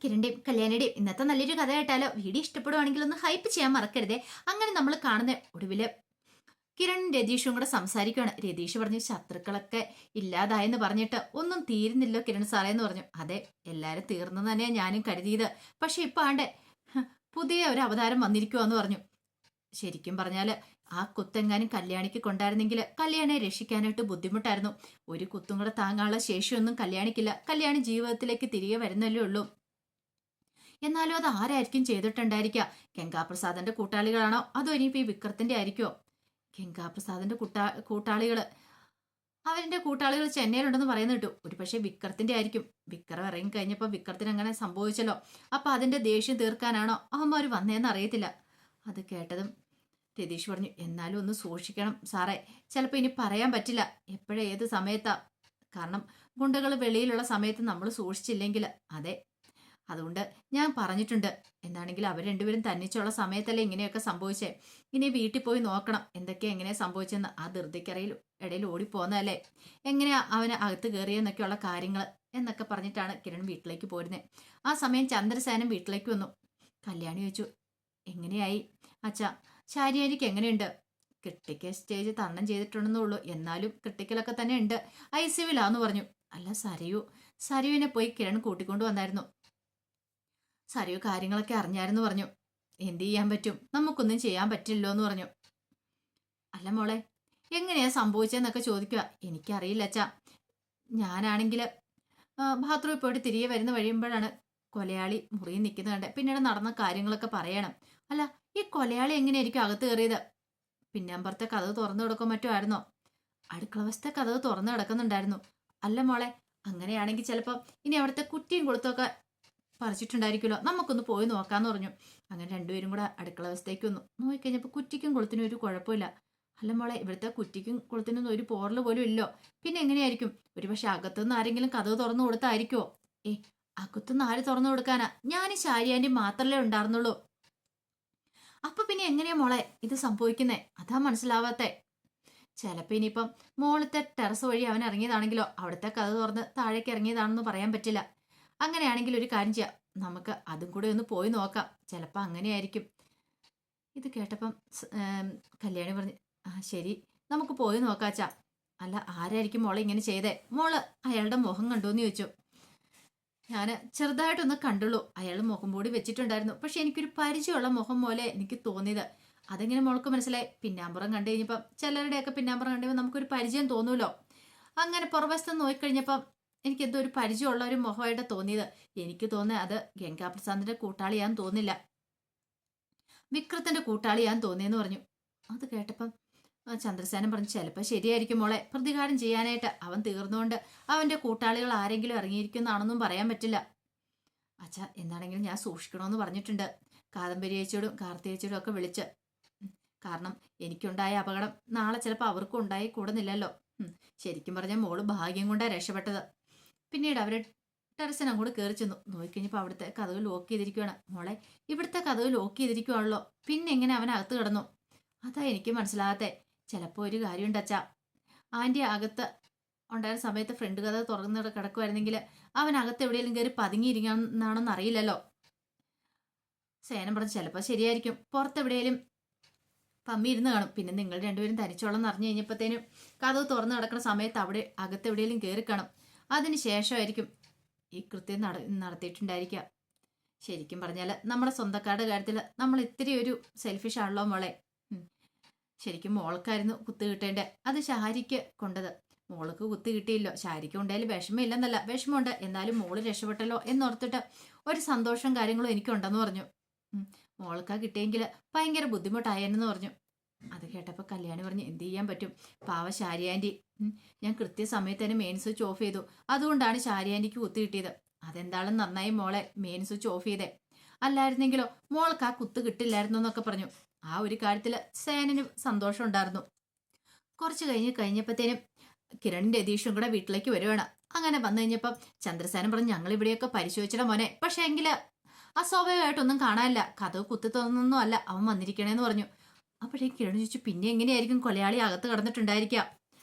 കിരണിന്റെയും കല്യാണിയുടെയും ഇന്നത്തെ നല്ലൊരു കഥ കേട്ടാലോ? വീഡിയോ ഇഷ്ടപ്പെടുവാണെങ്കിൽ ഒന്ന് ഹൈപ്പ് ചെയ്യാൻ മറക്കരുതേ. അങ്ങനെ നമ്മൾ കാണുന്ന ഒടുവില് കിരൺ രതീഷും കൂടെ സംസാരിക്കുകയാണ്. രതീഷ് പറഞ്ഞു, ശത്രുക്കളൊക്കെ ഇല്ലാതായെന്ന് പറഞ്ഞിട്ട് ഒന്നും തീരുന്നില്ലോ കിരൺ സാറേ എന്ന് പറഞ്ഞു. അതെ, എല്ലാരും തീർന്നു തന്നെയാ ഞാനും കരുതിയത്. പക്ഷെ ഇപ്പൊ ആണ്ടെ പുതിയ ഒരു അവതാരം വന്നിരിക്കുവാന്ന് പറഞ്ഞു. ശരിക്കും പറഞ്ഞാല് ആ കുത്തെങ്ങാനും കല്യാണിക്ക് കൊണ്ടായിരുന്നെങ്കിൽ കല്യാണിയെ രക്ഷിക്കാനായിട്ട് ബുദ്ധിമുട്ടായിരുന്നു. ഒരു കുത്തും കൂടെ താങ്ങാനുള്ള ശേഷിയൊന്നും കല്യാണിക്കില്ല. കല്യാണി ജീവിതത്തിലേക്ക് തിരികെ വരുന്നല്ലേ ഉള്ളൂ. എന്നാലും അത് ആരായിരിക്കും ചെയ്തിട്ടുണ്ടായിരിക്കുക? ഗംഗാപ്രസാദിന്റെ കൂട്ടാളികളാണോ അതോ ഇനിയിപ്പോ ഈ വിക്രത്തിന്റെ ആയിരിക്കുമോ? ഗംഗാപ്രസാദിന്റെ കൂട്ടാളികള്, അവന്റെ കൂട്ടാളികൾ ചെന്നൈയിലുണ്ടെന്ന് പറയുന്നത് കേട്ടു. ഒരു പക്ഷേ വിക്രത്തിന്റെ ആയിരിക്കും. വിക്രം ഇറങ്ങി കഴിഞ്ഞപ്പോ വിക്രത്തിന് അങ്ങനെ സംഭവിച്ചല്ലോ. അപ്പൊ അതിന്റെ ദേഷ്യം തീർക്കാനാണോ അവന്മാര് വന്നേന്ന് അറിയത്തില്ല. അത് കേട്ടതും രതീഷ് പറഞ്ഞു, എന്നാലും ഒന്ന് സൂക്ഷിക്കണം സാറേ. ചിലപ്പോ ഇനി പറയാൻ പറ്റില്ല എപ്പോഴേ ഏത് സമയത്താ. കാരണം ഗുണ്ടകൾ വെളിയിലുള്ള സമയത്ത് നമ്മൾ സൂക്ഷിച്ചില്ലെങ്കിൽ. അതെ, അതുകൊണ്ട് ഞാൻ പറഞ്ഞിട്ടുണ്ട്. എന്താണെങ്കിലും അവർ രണ്ടുപേരും തന്നിച്ചുള്ള സമയത്തല്ലേ ഇങ്ങനെയൊക്കെ സംഭവിച്ചേ. ഇനി വീട്ടിൽ പോയി നോക്കണം എന്തൊക്കെയാ എങ്ങനെയാ സംഭവിച്ചെന്ന്. ആ ധൃതിക്കറയിൽ ഇടയിൽ ഓടിപ്പോന്നതല്ലേ, എങ്ങനെയാ അവന് അകത്ത് കയറിയെന്നൊക്കെയുള്ള കാര്യങ്ങൾ എന്നൊക്കെ പറഞ്ഞിട്ടാണ് കിരൺ വീട്ടിലേക്ക് പോരുന്നത്. ആ സമയം ചന്ദ്രസേനൻ വീട്ടിലേക്ക് വന്നു. കല്യാണി ചോദിച്ചു, എങ്ങനെയായി അച്ഛാ? ശാരീരിക്ക് എങ്ങനെയുണ്ട്? ക്രിട്ടിക്കൽ സ്റ്റേജ് തരണം ചെയ്തിട്ടുണ്ടെന്നേ ഉള്ളൂ, എന്നാലും ക്രിട്ടിക്കലൊക്കെ തന്നെ ഉണ്ട്. ICUവിലാന്ന് പറഞ്ഞു. അല്ല സരയുവിനെ പോയി കിരൺ കൂട്ടിക്കൊണ്ടു വന്നായിരുന്നു. സരയു കാര്യങ്ങളൊക്കെ അറിഞ്ഞായിരുന്നു പറഞ്ഞു. എന്ത് ചെയ്യാൻ പറ്റും, നമുക്കൊന്നും ചെയ്യാൻ പറ്റില്ലോ എന്ന് പറഞ്ഞു. അല്ല മോളെ, എങ്ങനെയാ സംഭവിച്ചതെന്നൊക്കെ ചോദിക്കുക. എനിക്കറിയില്ല അച്ഛാ. ഞാനാണെങ്കിൽ ബാത്റൂമിൽ പോയിട്ട് തിരികെ വരുന്ന വഴിയുമ്പോഴാണ് കൊലയാളി മുറിയിൽ നിൽക്കുന്നത് കണ്ടത്. പിന്നീട് നടന്ന കാര്യങ്ങളൊക്കെ പറയണം. അല്ല, ഈ കൊലയാളി എങ്ങനെയായിരിക്കും അകത്ത് കയറിയത്? പിന്നമ്പറത്തെ കഥവ് തുറന്നു കിടക്കോ മറ്റോ ആയിരുന്നോ? അടുക്കള വശത്തെ കഥവ് തുറന്നു കിടക്കുന്നുണ്ടായിരുന്നു. അല്ല മോളെ, അങ്ങനെയാണെങ്കിൽ ചിലപ്പോൾ ഇനി അവിടുത്തെ കുറ്റിയും കൊളുത്തൊക്കെ പറിച്ചിട്ടുണ്ടായിരിക്കുമല്ലോ, നമുക്കൊന്ന് പോയി നോക്കാന്ന് പറഞ്ഞു. അങ്ങനെ രണ്ടുപേരും കൂടെ അടുക്കള വശത്തേക്ക് വന്നു. നോക്കിക്കഴിഞ്ഞപ്പോൾ കുറ്റിക്കും കൊളുത്തിനും ഒരു കുഴപ്പമില്ല. അല്ല മോളെ, ഇവിടുത്തെ കുറ്റിക്കും കൊളുത്തിനും ഒരു പോറൽ പോലും ഇല്ലോ. പിന്നെ എങ്ങനെയായിരിക്കും? ഒരുപക്ഷെ അകത്തുനിന്ന് ആരെങ്കിലും കഥവ് തുറന്നു കൊടുത്തായിരിക്കുമോ? ഏ, അകത്തുനിന്ന് ആര് തുറന്നു കൊടുക്കാനാ? ഞാൻ ശാരിയാൻ്റെ മാത്രമല്ലേ ഉണ്ടായിരുന്നുള്ളൂ. അപ്പൊ പിന്നെ എങ്ങനെയാ മോളെ ഇത് സംഭവിക്കുന്നേ? അതാ മനസ്സിലാവാത്തെ. ചിലപ്പോ ഇനിയിപ്പം മോളത്തെ ടെറസ് വഴി അവൻ ഇറങ്ങിയതാണെങ്കിലോ, അവിടുത്തെ കഥ തുറന്ന് താഴേക്ക് ഇറങ്ങിയതാണെന്ന് പറയാൻ പറ്റില്ല. അങ്ങനെയാണെങ്കിൽ ഒരു കാര്യം ചെയ്യാം, നമുക്ക് അതും കൂടെ ഒന്ന് പോയി നോക്കാം. ചിലപ്പോ അങ്ങനെയായിരിക്കും. ഇത് കേട്ടപ്പം കല്യാണി പറഞ്ഞു, ആ ശരി, നമുക്ക് പോയി നോക്കാച്ചാ. അല്ല, ആരായിരിക്കും മോളെ ഇങ്ങനെ ചെയ്തേ? മോള് അയാളുടെ മുഖം കണ്ടോന്ന് ചോദിച്ചു. ഞാൻ ചെറുതായിട്ടൊന്ന് കണ്ടുള്ളൂ. അയാൾ മുഖം മൂടി വെച്ചിട്ടുണ്ടായിരുന്നു. പക്ഷെ എനിക്കൊരു പരിചയമുള്ള മുഖം പോലെ എനിക്ക് തോന്നിയത്. അതെങ്ങനെ മോൾക്ക് മനസ്സിലായി? പിന്നാമ്പുറം കണ്ടു കഴിഞ്ഞപ്പം ചിലരുടെയൊക്കെ പിന്നാമ്പുറം കണ്ടുകഴിഞ്ഞാൽ നമുക്കൊരു പരിചയം തോന്നൂലോ. അങ്ങനെ പുറവശത്ത് നോക്കിക്കഴിഞ്ഞപ്പം എനിക്ക് എന്തോ ഒരു പരിചയമുള്ള ഒരു മുഖമായിട്ട് തോന്നിയത്. എനിക്ക് തോന്നുന്നത് അത് ഗംഗാപ്രസാദിന്റെ കൂട്ടാളിയാന്ന് തോന്നില്ല, വിക്രത്തിന്റെ കൂട്ടാളിയാന്ന് തോന്നിയെന്ന് പറഞ്ഞു. അത് കേട്ടപ്പം ചന്ദ്രസേനൻ പറഞ്ഞു, ചിലപ്പോൾ ശരിയായിരിക്കും മോളെ. പ്രതികാരം ചെയ്യാനായിട്ട് അവൻ തീർന്നുകൊണ്ട് അവന്റെ കൂട്ടാളികൾ ആരെങ്കിലും ഇറങ്ങിയിരിക്കുന്നതാണെന്നും പറയാൻ പറ്റില്ല. അച്ഛാ, എന്താണെങ്കിലും ഞാൻ സൂക്ഷിക്കണമെന്ന് പറഞ്ഞിട്ടുണ്ട്. കാദംബരി ചേച്ചിയോടും കാർത്തികേച്ചിയോടും ഒക്കെ വിളിച്ച്. കാരണം എനിക്കുണ്ടായ അപകടം നാളെ ചിലപ്പോൾ അവർക്കും ഉണ്ടായി കൂടുന്നില്ലല്ലോ. ശരിക്കും പറഞ്ഞാൽ മോള് ഭാഗ്യം കൊണ്ടാണ് രക്ഷപ്പെട്ടത്. പിന്നീട് അവര് ടെറസിന് അങ്ങോട്ട് കയറി ചെന്നു. നോക്കിക്കഴിഞ്ഞപ്പോൾ അവിടുത്തെ കഥവ് ലോക്ക് ചെയ്തിരിക്കുകയാണ്. മോളെ, ഇവിടുത്തെ കഥവ് ലോക്ക് ചെയ്തിരിക്കുവാണല്ലോ, പിന്നെ എങ്ങനെ അവൻ അകത്ത് കിടന്നു? അതാ എനിക്ക് മനസ്സിലാകാത്തെ. ചിലപ്പോൾ ഒരു കാര്യമുണ്ട് അച്ഛാ. ആൻറ്റി അകത്ത് ഉണ്ടായിരുന്ന സമയത്ത് ഫ്രണ്ട് കഥ തുറന്ന് കിടക്കുമായിരുന്നെങ്കിൽ അവൻ അകത്ത് എവിടെയെങ്കിലും കയറി പതുങ്ങിയിരിക്കണമെന്നാണെന്ന് അറിയില്ലല്ലോ. സേനം പറഞ്ഞു, ചിലപ്പോൾ ശരിയായിരിക്കും, പുറത്തെവിടെയെങ്കിലും പമ്മി ഇരുന്ന് കാണും. പിന്നെ നിങ്ങൾ രണ്ടുപേരും തനിച്ചോളം അറിഞ്ഞു കഴിഞ്ഞപ്പോഴത്തേനും കഥവ് തുറന്ന് കിടക്കുന്ന സമയത്ത് അവിടെ അകത്ത് എവിടെയെങ്കിലും കയറി കാണും. അതിന് ശേഷമായിരിക്കും ഈ കൃത്യം നടത്തിയിട്ടുണ്ടായിരിക്കുക. ശരിക്കും പറഞ്ഞാൽ നമ്മുടെ സ്വന്തക്കാരുടെ കാര്യത്തിൽ നമ്മൾ ഇത്തിരി ഒരു സെൽഫിഷ് ആണല്ലോ മോളെ. ശരിക്കും മോൾക്കായിരുന്നു കുത്ത് കിട്ടേണ്ടത്. അത് ശാരിക്ക് കൊണ്ടത്. മോൾക്ക് കുത്ത് കിട്ടിയില്ലോ. ശാരിക്ക് ഉണ്ടായാലും വിഷമമില്ലെന്നല്ല, വിഷമമുണ്ട്. എന്നാലും മോള് രക്ഷപ്പെട്ടല്ലോ എന്നോർത്തിട്ട് ഒരു സന്തോഷം കാര്യങ്ങളും എനിക്കുണ്ടെന്ന് പറഞ്ഞു. മോൾക്കാ കിട്ടിയെങ്കിൽ ഭയങ്കര ബുദ്ധിമുട്ടായെന്ന് പറഞ്ഞു. അത് കേട്ടപ്പോൾ കല്യാണി പറഞ്ഞു, എന്ത് ചെയ്യാൻ പറ്റും, പാവ ശാരി ആൻറ്റി. ഞാൻ കൃത്യസമയത്ത് തന്നെ മെയിൻ സ്വിച്ച് ഓഫ് ചെയ്തു. അതുകൊണ്ടാണ് ശാരി ആൻറ്റിക്ക് കുത്ത് കിട്ടിയത്. അതെന്താണെന്ന് നന്നായി മോളെ മെയിൻ സ്വിച്ച് ഓഫ് ചെയ്തേ. അല്ലായിരുന്നെങ്കിലോ മോൾക്ക് ആ കുത്ത് കിട്ടില്ലായിരുന്നു എന്നൊക്കെ പറഞ്ഞു. ആ ഒരു കാര്യത്തിൽ സേനന് സന്തോഷം ഉണ്ടായിരുന്നു. കുറച്ച് കഴിഞ്ഞപ്പോഴത്തേനും കിരണിന്റെ രതീഷും കൂടെ വീട്ടിലേക്ക് വരുവാണ്. അങ്ങനെ വന്നു കഴിഞ്ഞപ്പം ചന്ദ്രസേനൻ പറഞ്ഞു, ഞങ്ങൾ ഇവിടെയൊക്കെ പരിശോധിച്ചിട മോനെ, പക്ഷെ എങ്കില് അസ്വാഭാവികമായിട്ടൊന്നും കാണാനില്ല. കഥവ് കുത്തി തോന്നുന്നൊന്നും അല്ല അവൻ വന്നിരിക്കണേന്ന് പറഞ്ഞു. അപ്പോഴേക്ക് കിരൺ ചോദിച്ചു, പിന്നെ എങ്ങനെയായിരിക്കും കൊലയാളി അകത്ത് കിടന്നിട്ടുണ്ടായിരിക്കാം?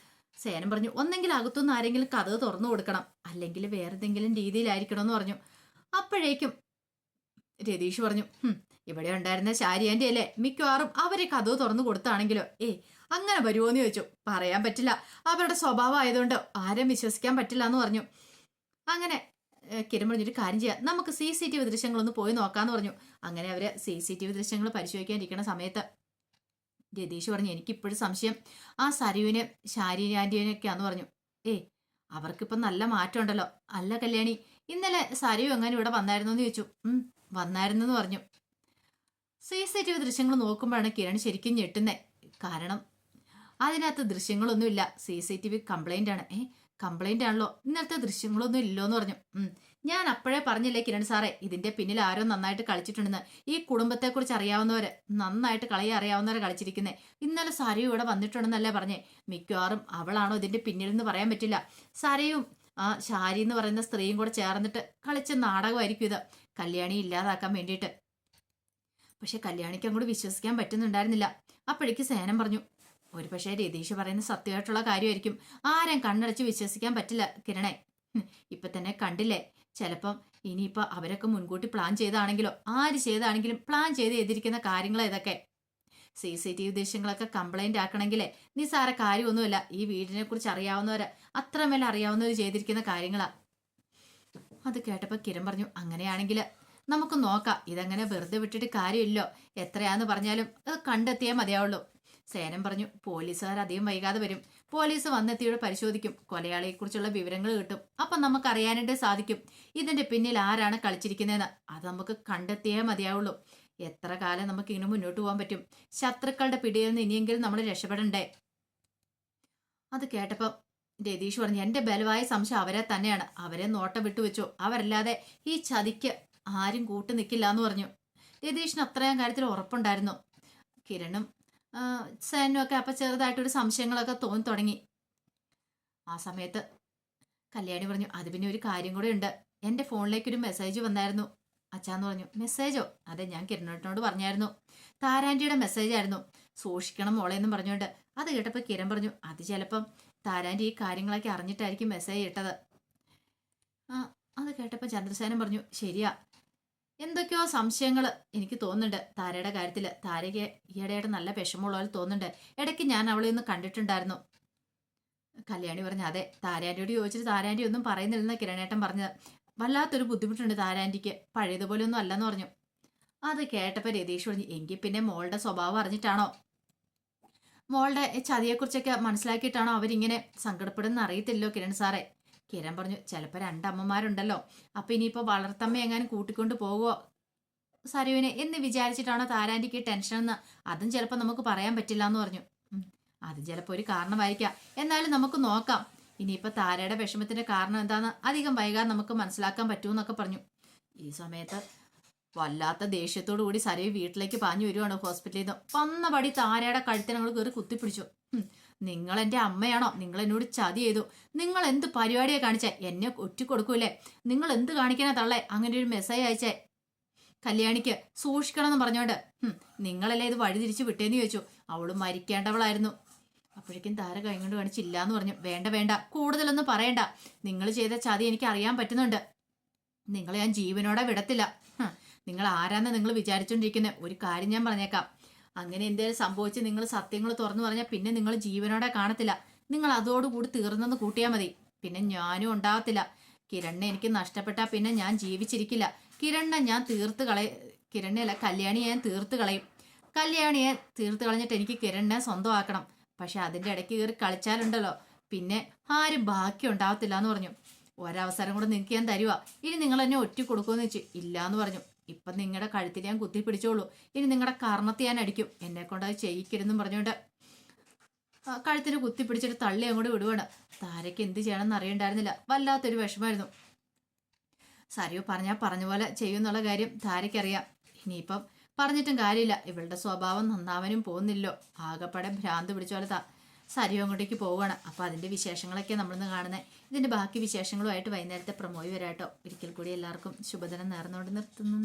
സേനൻ പറഞ്ഞു, ഒന്നെങ്കിൽ അകത്തുനിന്ന് ആരെങ്കിലും കഥവ് തുറന്നു കൊടുക്കണം, അല്ലെങ്കിൽ വേറെ എന്തെങ്കിലും രീതിയിലായിരിക്കണം എന്ന് പറഞ്ഞു. അപ്പോഴേക്കും രതീഷ് പറഞ്ഞു, ഇവിടെ ഉണ്ടായിരുന്ന ശാരി ആന്റി അല്ലേ, മിക്കവാറും അവരെ കഥവ് തുറന്നു കൊടുത്താണെങ്കിലോ. അങ്ങനെ വരുമോന്ന് ചോദിച്ചു. പറയാൻ പറ്റില്ല, അവരുടെ സ്വഭാവം ആയതുകൊണ്ട് ആരും വിശ്വസിക്കാൻ പറ്റില്ല എന്ന് പറഞ്ഞു. അങ്ങനെ കിരൺ പറഞ്ഞൊരു കാര്യം ചെയ്യാം, നമുക്ക് CCTV ദൃശ്യങ്ങളൊന്ന് പോയി നോക്കാന്ന് പറഞ്ഞു. അങ്ങനെ അവര് CCTV ദൃശ്യങ്ങൾ പരിശോധിക്കാനിരിക്കുന്ന സമയത്ത് രതീഷ് പറഞ്ഞു, എനിക്കിപ്പോഴും സംശയം ആ സരുവിനെ ശാരി ആന്റിനെയൊക്കെയാന്ന് പറഞ്ഞു. അവർക്കിപ്പം നല്ല മാറ്റം ഉണ്ടല്ലോ. അല്ല കല്യാണി, ഇന്നലെ സരു എങ്ങനെ ഇവിടെ വന്നായിരുന്നു എന്ന് ചോദിച്ചു. വന്നായിരുന്നു എന്ന് പറഞ്ഞു. CCTV ദൃശ്യങ്ങൾ നോക്കുമ്പോഴാണ് കിരൺ ശരിക്കും ഞെട്ടുന്നേ. കാരണം അതിനകത്ത് ദൃശ്യങ്ങളൊന്നുമില്ല. CCTV കംപ്ലൈന്റ് ആണ്. കംപ്ലൈന്റ് ആണല്ലോ, ഇന്നലത്തെ ദൃശ്യങ്ങളൊന്നും ഇല്ലോന്ന് പറഞ്ഞു. ഞാൻ അപ്പോഴേ പറഞ്ഞില്ലേ കിരൺ സാറേ, ഇതിന്റെ പിന്നിൽ ആരോ നന്നായിട്ട് കളിച്ചിട്ടുണ്ടെന്ന്. ഈ കുടുംബത്തെക്കുറിച്ച് അറിയാവുന്നവര്, നന്നായിട്ട് കളയെ അറിയാവുന്നവരെ കളിച്ചിരിക്കുന്നേ. ഇന്നലെ സരയു ഇവിടെ വന്നിട്ടുണ്ടെന്നല്ലേ പറഞ്ഞേ. മിക്കവാറും അവളാണോ ഇതിന്റെ പിന്നിൽ എന്ന് പറയാൻ പറ്റില്ല. സരയും ആ ശാരി എന്ന് പറയുന്ന സ്ത്രീയും കൂടെ ചേർന്നിട്ട് കളിച്ച നാടകമായിരിക്കും ഇത്, കല്യാണി ഇല്ലാതാക്കാൻ വേണ്ടിയിട്ട്. പക്ഷെ കല്യാണിക്ക് അങ്ങോട്ട് വിശ്വസിക്കാൻ പറ്റുന്നുണ്ടായിരുന്നില്ല. അപ്പോഴേക്ക് സേനം പറഞ്ഞു, ഒരു പക്ഷേ രതീഷ് പറയുന്ന സത്യമായിട്ടുള്ള കാര്യമായിരിക്കും. ആരും കണ്ണടച്ച് വിശ്വസിക്കാൻ പറ്റില്ല കിരണേ. ഇപ്പൊ തന്നെ കണ്ടില്ലേ, ചിലപ്പം ഇനിയിപ്പോ അവരൊക്കെ മുൻകൂട്ടി പ്ലാൻ ചെയ്താണെങ്കിലോ, ആര് ചെയ്താണെങ്കിലും പ്ലാൻ ചെയ്ത് ചെയ്തിരിക്കുന്ന കാര്യങ്ങളാ ഇതൊക്കെ. CCTV ദൃശ്യങ്ങളൊക്കെ കംപ്ലൈന്റ് ആക്കണമെങ്കിലേ നിസ്സാര കാര്യമൊന്നുമില്ല. ഈ വീടിനെ കുറിച്ച് അറിയാവുന്നവര്, അത്രമേൽ അറിയാവുന്നവര് ചെയ്തിരിക്കുന്ന കാര്യങ്ങളാ. അത് കേട്ടപ്പോ കിരൺ പറഞ്ഞു, അങ്ങനെയാണെങ്കിൽ നമുക്ക് നോക്കാം, ഇതങ്ങനെ വെറുതെ വിട്ടിട്ട് കാര്യമില്ലോ. എത്രയാന്ന് പറഞ്ഞാലും അത് കണ്ടെത്തിയേ മതിയാവുള്ളൂ. സേനം പറഞ്ഞു, പോലീസുകാർ അധികം വൈകാതെ വരും. പോലീസ് വന്നെത്തിയോടെ പരിശോധിക്കും, കൊലയാളിയെ കുറിച്ചുള്ള വിവരങ്ങൾ കിട്ടും. അപ്പൊ നമുക്ക് അറിയാനായിട്ട് സാധിക്കും ഇതിന്റെ പിന്നിൽ ആരാണ് കളിച്ചിരിക്കുന്നതെന്ന്. അത് നമുക്ക് കണ്ടെത്തിയേ മതിയാവുള്ളൂ. എത്ര കാലം നമുക്ക് ഇങ്ങനെ മുന്നോട്ട് പോകാൻ പറ്റും? ശത്രുക്കളുടെ പിടിയിൽ നിന്ന് ഇനിയെങ്കിലും നമ്മൾ രക്ഷപ്പെടണ്ടേ. അത് കേട്ടപ്പം രതീഷ് പറഞ്ഞു, എന്റെ ബലവായ സംശയം അവരെ തന്നെയാണ്. അവരെ നോട്ടം വിട്ടുവെച്ചു. അവരല്ലാതെ ഈ ചതിക്ക് ആരും കൂട്ടു നിൽക്കില്ല എന്ന് പറഞ്ഞു. രതീഷിന് അത്രയും കാര്യത്തിൽ ഉറപ്പുണ്ടായിരുന്നു. കിരണും സേനും ഒക്കെ അപ്പൊ ചെറുതായിട്ടൊരു സംശയങ്ങളൊക്കെ തോന്നി തുടങ്ങി. ആ സമയത്ത് കല്യാണി പറഞ്ഞു, അത് പിന്നെ ഒരു കാര്യം കൂടെ ഉണ്ട്. എന്റെ ഫോണിലേക്ക് ഒരു മെസ്സേജ് വന്നായിരുന്നു അച്ഛാന്ന് പറഞ്ഞു. മെസ്സേജോ? അതെ, ഞാൻ കിരണേട്ടനോട് പറഞ്ഞായിരുന്നു. താരാന്റിയുടെ മെസ്സേജ് ആയിരുന്നു. സൂക്ഷിക്കണം മോളെ എന്നും പറഞ്ഞുകൊണ്ട്. അത് കേട്ടപ്പോൾ കിരൺ പറഞ്ഞു, അത് ചിലപ്പം താരാന്റി ഈ കാര്യങ്ങളൊക്കെ അറിഞ്ഞിട്ടായിരിക്കും മെസ്സേജ് ഇട്ടത്. അത് കേട്ടപ്പോൾ ചന്ദ്രസേനൻ പറഞ്ഞു, ശരിയാ, എന്തൊക്കെയോ സംശയങ്ങൾ എനിക്ക് തോന്നുന്നുണ്ട് താരയുടെ കാര്യത്തിൽ. താരയ്ക്ക് ഈയിടെയായിട്ട് നല്ല വിഷമമുള്ള പോലെ തോന്നുന്നുണ്ട്. ഇടയ്ക്ക് ഞാൻ അവളെ ഒന്ന് കണ്ടിട്ടുണ്ടായിരുന്നു. കല്യാണി പറഞ്ഞു, അതെ, താരാന്റിയോട് ചോദിച്ചിട്ട് താരാന്റി ഒന്നും പറയുന്നില്ലെന്ന് കിരണേട്ടൻ പറഞ്ഞത്. വല്ലാത്തൊരു ബുദ്ധിമുട്ടുണ്ട് താരാന്റിക്ക്, പഴയതുപോലെ ഒന്നും അല്ലെന്ന് പറഞ്ഞു. അത് കേട്ടപ്പോൾ രതീഷ് പറഞ്ഞു, എങ്കിൽ പിന്നെ മോളുടെ സ്വഭാവം അറിഞ്ഞിട്ടാണോ, മോളുടെ ചതിയെക്കുറിച്ചൊക്കെ മനസ്സിലാക്കിയിട്ടാണോ അവരിങ്ങനെ സങ്കടപ്പെടുന്ന അറിയത്തില്ലോ കിരൺ സാറേ. കിരൺ പറഞ്ഞു, ചിലപ്പോൾ രണ്ടമ്മമാരുണ്ടല്ലോ, അപ്പൊ ഇനിയിപ്പോ വളർത്തമ്മ എങ്ങാനും കൂട്ടിക്കൊണ്ട് പോകുമോ സരുവിനെ എന്ന് വിചാരിച്ചിട്ടാണോ താരാന്റിക്ക് ടെൻഷൻ എന്ന് അതും ചിലപ്പോൾ നമുക്ക് പറയാൻ പറ്റില്ല എന്ന് പറഞ്ഞു. അത് ചിലപ്പോൾ ഒരു കാരണമായിരിക്കാം, എന്നാലും നമുക്ക് നോക്കാം. ഇനിയിപ്പോ താരയുടെ വിഷമത്തിന്റെ കാരണം എന്താന്ന് അധികം വൈകാതെ നമുക്ക് മനസ്സിലാക്കാൻ പറ്റൂന്നൊക്കെ പറഞ്ഞു. ഈ സമയത്ത് വല്ലാത്ത ദേഷ്യത്തോടു കൂടി സരവി വീട്ടിലേക്ക് പാഞ്ഞു വരുവാണ് ഹോസ്പിറ്റലിൽ നിന്ന്. വന്ന പടി താരയുടെ കഴുത്തിനങ്ങൾ കയറി കുത്തിപ്പിടിച്ചു. നിങ്ങൾ എന്റെ അമ്മയാണോ? നിങ്ങൾ എന്നോട് ചതി ചെയ്തു. നിങ്ങൾ എന്ത് പരിപാടിയെ കാണിച്ചേ? എന്നെ ഒറ്റിക്കൊടുക്കൂലേ? നിങ്ങൾ എന്ത് കാണിക്കാനാ തള്ളേ അങ്ങനെ ഒരു മെസ്സേജ് അയച്ചേ കല്യാണിക്ക്? സൂക്ഷിക്കണം എന്ന് പറഞ്ഞോണ്ട്. നിങ്ങളല്ലേ ഇത് വഴി തിരിച്ചു വിട്ടേന്ന് ചോദിച്ചു. അവള് മരിക്കേണ്ടവളായിരുന്നു. അപ്പോഴേക്കും താര കൈകൊണ്ട് കാണിച്ചില്ല എന്ന് പറഞ്ഞു. വേണ്ട വേണ്ട, കൂടുതലൊന്നും പറയണ്ട. നിങ്ങൾ ചെയ്ത ചതി എനിക്ക് അറിയാൻ പറ്റുന്നുണ്ട്. നിങ്ങളെ ഞാൻ ജീവനോടെ വിടത്തില്ല. നിങ്ങൾ ആരാന്ന് നിങ്ങൾ വിചാരിച്ചോണ്ടിരിക്കുന്നത്? ഒരു കാര്യം ഞാൻ പറഞ്ഞേക്കാം, അങ്ങനെ എന്തെങ്കിലും സംഭവിച്ച് നിങ്ങൾ സത്യങ്ങൾ തുറന്നു പറഞ്ഞാൽ പിന്നെ നിങ്ങൾ ജീവനോടെ കാണത്തില്ല. നിങ്ങൾ അതോടുകൂടി തീർന്നെന്ന് കൂട്ടിയാൽ മതി. പിന്നെ ഞാനും ഉണ്ടാകത്തില്ല. കിരണിനെ എനിക്ക് നഷ്ടപ്പെട്ടാൽ പിന്നെ ഞാൻ ജീവിച്ചിരിക്കില്ല. കിരണിനെ ഞാൻ തീർത്ത് കിരണിനെ കല്യാണിയെ ഞാൻ തീർത്ത് കളയും. കല്യാണിയെ തീർത്ത് കളഞ്ഞിട്ട് എനിക്ക് കിരണിനെ സ്വന്തമാക്കണം. പക്ഷെ അതിൻ്റെ ഇടയ്ക്ക് കയറി കളിച്ചാലുണ്ടല്ലോ പിന്നെ ആരും ബാക്കി ഉണ്ടാവത്തില്ല എന്ന് പറഞ്ഞു. ഒരവസരം കൂടെ നിങ്ങൾക്ക് ഞാൻ തരുക. ഇനി നിങ്ങൾ എന്നെ ഒറ്റ കൊടുക്കുമെന്ന് വെച്ചു. ഇല്ല എന്ന് പറഞ്ഞു. ഇപ്പം നിങ്ങളുടെ കഴുത്തിൽ ഞാൻ കുത്തി പിടിച്ചോളൂ. ഇനി നിങ്ങളുടെ കർണത്തെ ഞാൻ അടിക്കും. എന്നെ കൊണ്ട് അത് ചെയ്യിക്കരുതെന്നും പറഞ്ഞുകൊണ്ട് കഴുത്തിന് കുത്തി പിടിച്ചിട്ട് തള്ളി അങ്ങോട്ട് വിടുവാണ്. താരയ്ക്ക് എന്ത് ചെയ്യണമെന്ന് അറിയണ്ടായിരുന്നില്ല. വല്ലാത്തൊരു വിഷമായിരുന്നു. സരിയോ പറഞ്ഞ പോലെ ചെയ്യുന്നുള്ള കാര്യം താരയ്ക്കറിയാം. ഇനിയിപ്പം പറഞ്ഞിട്ടും കാര്യമില്ല. ഇവളുടെ സ്വഭാവം നന്നാവാനും പോകുന്നില്ലോ. ആകെപ്പാടെ ഭ്രാന്ത് പിടിച്ച പോലെ സരിയോ അങ്ങോട്ടേക്ക് പോവുകയാണ്. അപ്പോൾ അതിൻ്റെ വിശേഷങ്ങളൊക്കെ നമ്മളിന്ന് കാണുന്നത്. ഇതിൻ്റെ ബാക്കി വിശേഷങ്ങളുമായിട്ട് വൈകുന്നേരത്തെ പ്രമോയി വരാട്ടോ. ഒരിക്കൽ കൂടി എല്ലാവർക്കും ശുഭദിനം നേർന്നുകൊണ്ട് നിർത്തുന്നു.